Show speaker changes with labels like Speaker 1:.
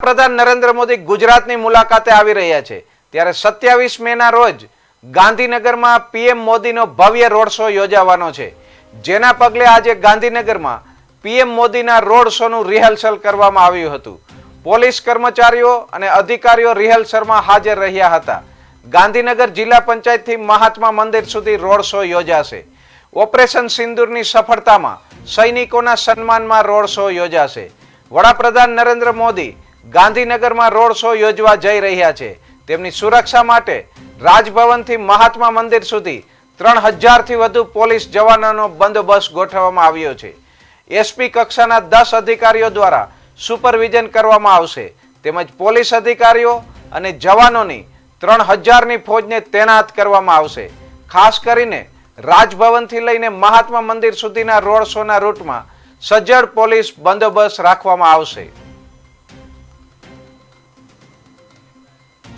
Speaker 1: પ્રધાન નરેન્દ્ર મોદી ગુજરાતની મુલાકાતે આવી રહ્યા છે ત્યારે 27 મેના રોજ ગાંધીનગરમાં પીએમ મોદીનો ભવ્ય રોડ શો યોજાવાનો છે, જેના પગલે આજે ગાંધીનગરમાં પીએમ મોદીના રોડ શોનું રિહર્સલ કરવામાં આવ્યું હતું। પોલીસ કર્મચારીઓ અને અધિકારીઓ રિહર્સલમાં હાજર રહ્યા હતા। ગાંધીનગર જિલ્લા પંચાયતથી મહાત્મા મંદિર સુધી રોડ શો યોજાશે। ઓપરેશન સિંદૂરની સફળતામાં સૈનિકોના સન્માનમાં રોડ શો યોજાશે। વડાપ્રધાન નરેન્દ્ર મોદી ગાંધીનગરમાં રોડ શો યોજવા જઈ રહ્યા છે। તેમની સુરક્ષા માટે રાજભવનથી મહાત્મા મંદિર સુધી 3000 થી વધુ પોલીસ જવાનોનો બંદોબસ્ત ગોઠવવામાં આવ્યો છે। એસપી કક્ષાના 10 અધિકારીઓ દ્વારા સુપરવિઝન કરવામાં આવશે, તેમજ પોલીસ અધિકારીઓ અને જવાનોની 3000 ની ફોજને તૈનાત કરવામાં આવશે। ખાસ કરીને રાજભવનથી લઈને મહાત્મા મંદિર સુધીના રોડ શોના રૂટમાં સજ્જડ પોલીસ બંદોબસ્ત રાખવામાં આવશે।